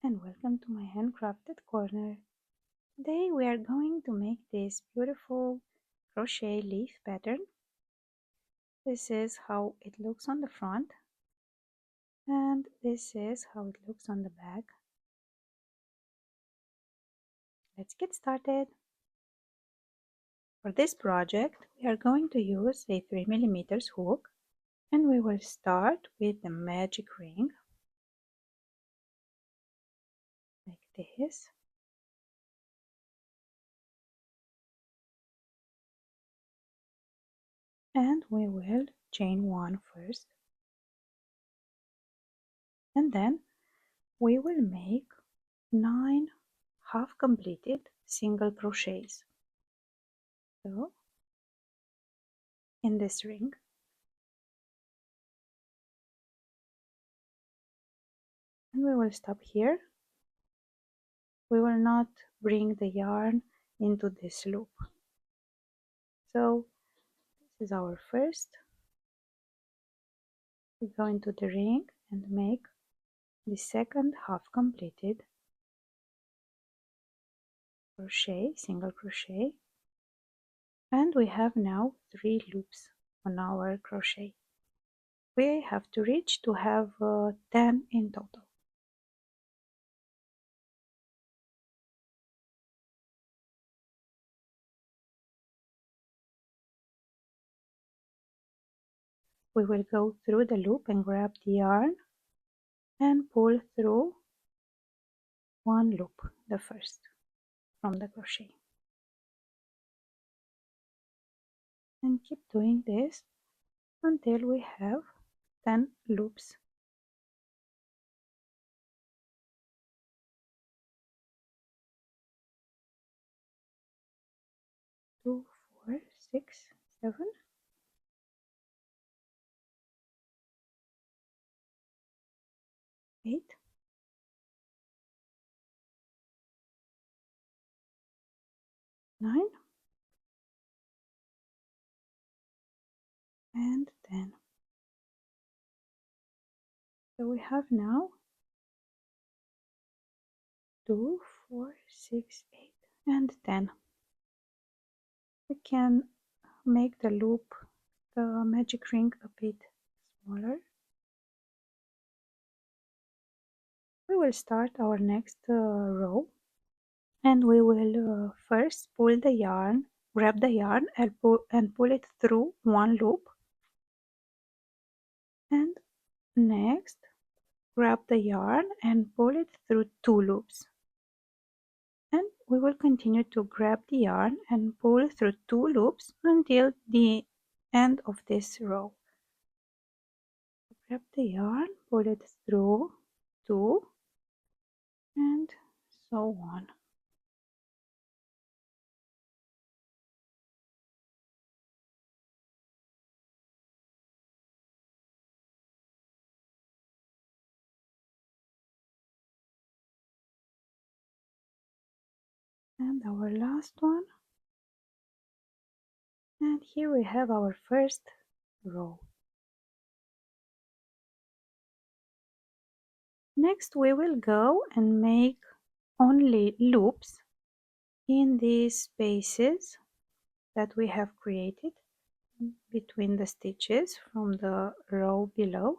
and welcome to my handcrafted corner. Today we are going to make this beautiful crochet leaf pattern. This is how it looks on the front and this is how it looks on the back. Let's get started. For this project we are going to use a 3mm hook and we will start with the magic ring like this. And we will chain one first and then we will make 9 half completed single crochets. So in this ring and we will stop here. We will not bring the yarn into this loop. So this is our first. We go into the ring and make the second half completed crochet, single crochet, and we have now 3 loops on our crochet. We have to reach to have 10 in total. We will go through the loop and grab the yarn and pull through one loop, the first from the crochet, and keep doing this until we have 10 loops. Two, 4, 6, 7, 8, 9, and 10. So we have now 2, 4, 6, 8, and 10. We can make the loop, the magic ring, a bit smaller. We will start our next row and we will first pull the yarn, grab the yarn and pull it through one loop, and next grab the yarn and pull it through 2 loops, and we will continue to grab the yarn and pull through 2 loops until the end of this row. Grab the yarn, pull it through 2, and so on. And our last one, and here we have our first row. Next we will go and make only loops in these spaces that we have created between the stitches from the row below,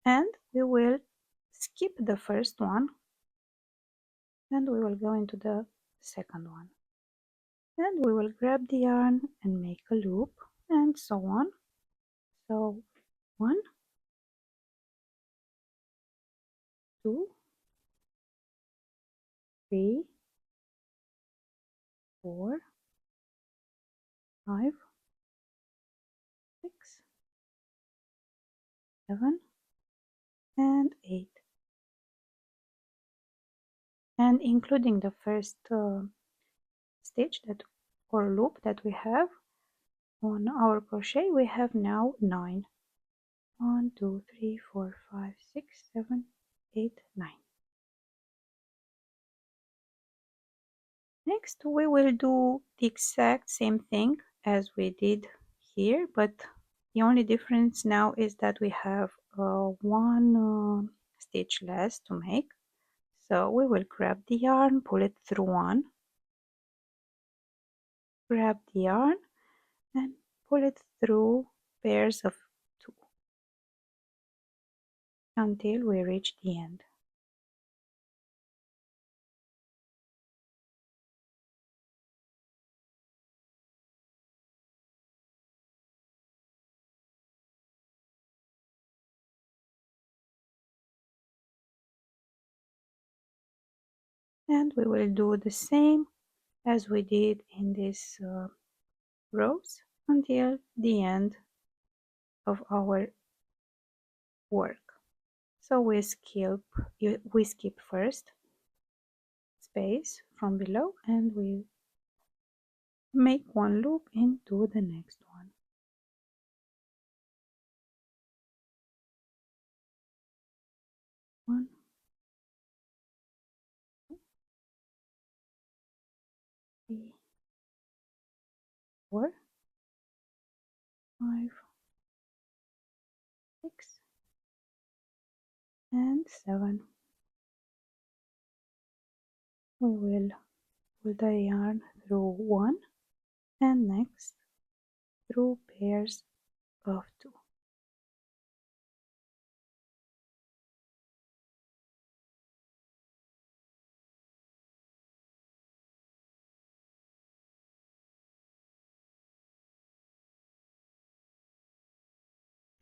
and we will skip the first one and we will go into the second one, and we will grab the yarn and make a loop, and so on. So 1, 2, 3, 4, 5, 6, 7, and 8, and including the first stitch that or loop that we have on our crochet, we have now 9. 1, 2, 3, 4, 5, 6, 7, 8, 9. Next we will do the exact same thing as we did here, but the only difference now is that we have one stitch less to make. So we will grab the yarn, pull it through one, grab the yarn and pull it through pairs of two until we reach the end. And we will do the same as we did in this rows until the end of our work. So we skip first space from below and we make one loop into the next one. One, 3, 4, 5, 6, and 7. We will pull the yarn through one and next through pairs of two.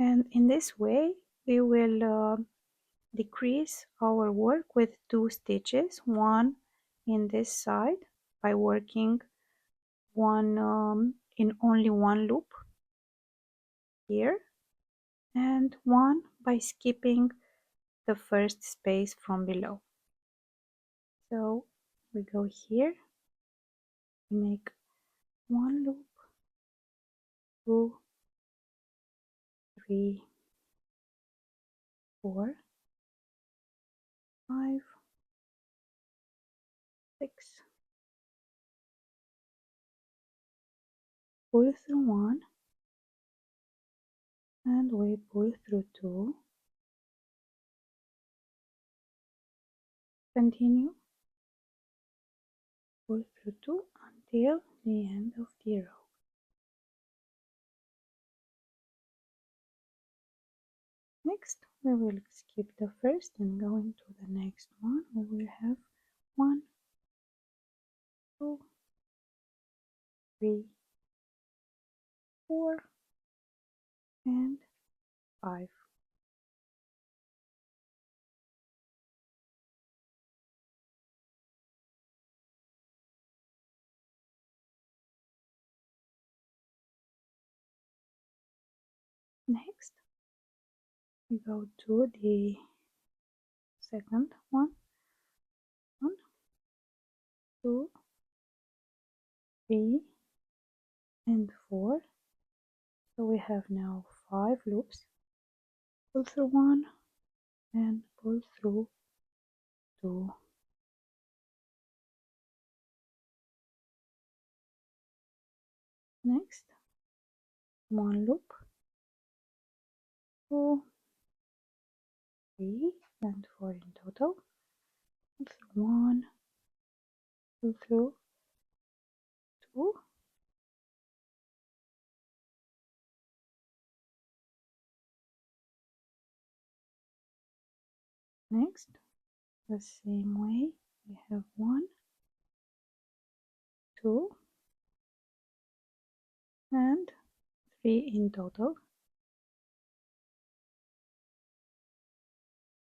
And in this way we will decrease our work with 2 stitches, one in this side by working one in only one loop here, and one by skipping the first space from below. So we go here, we make one loop, 2, 3, 4, 5, 6, pull through one, and we pull through two, continue, pull through two until the end of the row. Next we will skip the first and go into the next one. We will have 1, 2, 3, 4, and 5. Next we go to the second one. 1, 2, 3, and 4. So we have now 5 loops. Pull through one and pull through two. Next, one loop, 2, 3, and 4 in total. Pull through one, pull through two. Next, the same way, we have 1, 2, and 3 in total.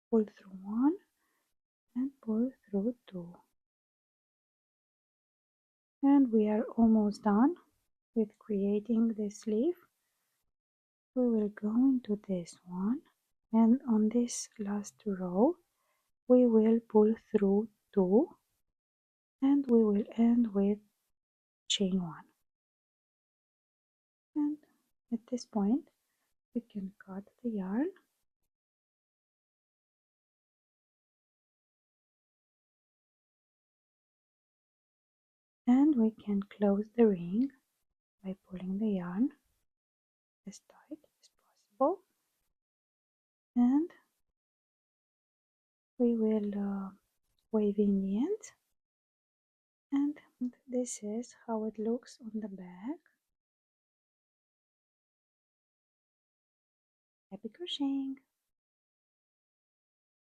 Pull through one and pull through two. And we are almost done with creating the sleeve. We will go into this one, and on this last row we will pull through two, and we will end with chain one. And at this point we can cut the yarn and we can close the ring by pulling the yarn as tight as possible, and we will wavy in the end. And this is how it looks on the back. Happy crocheting!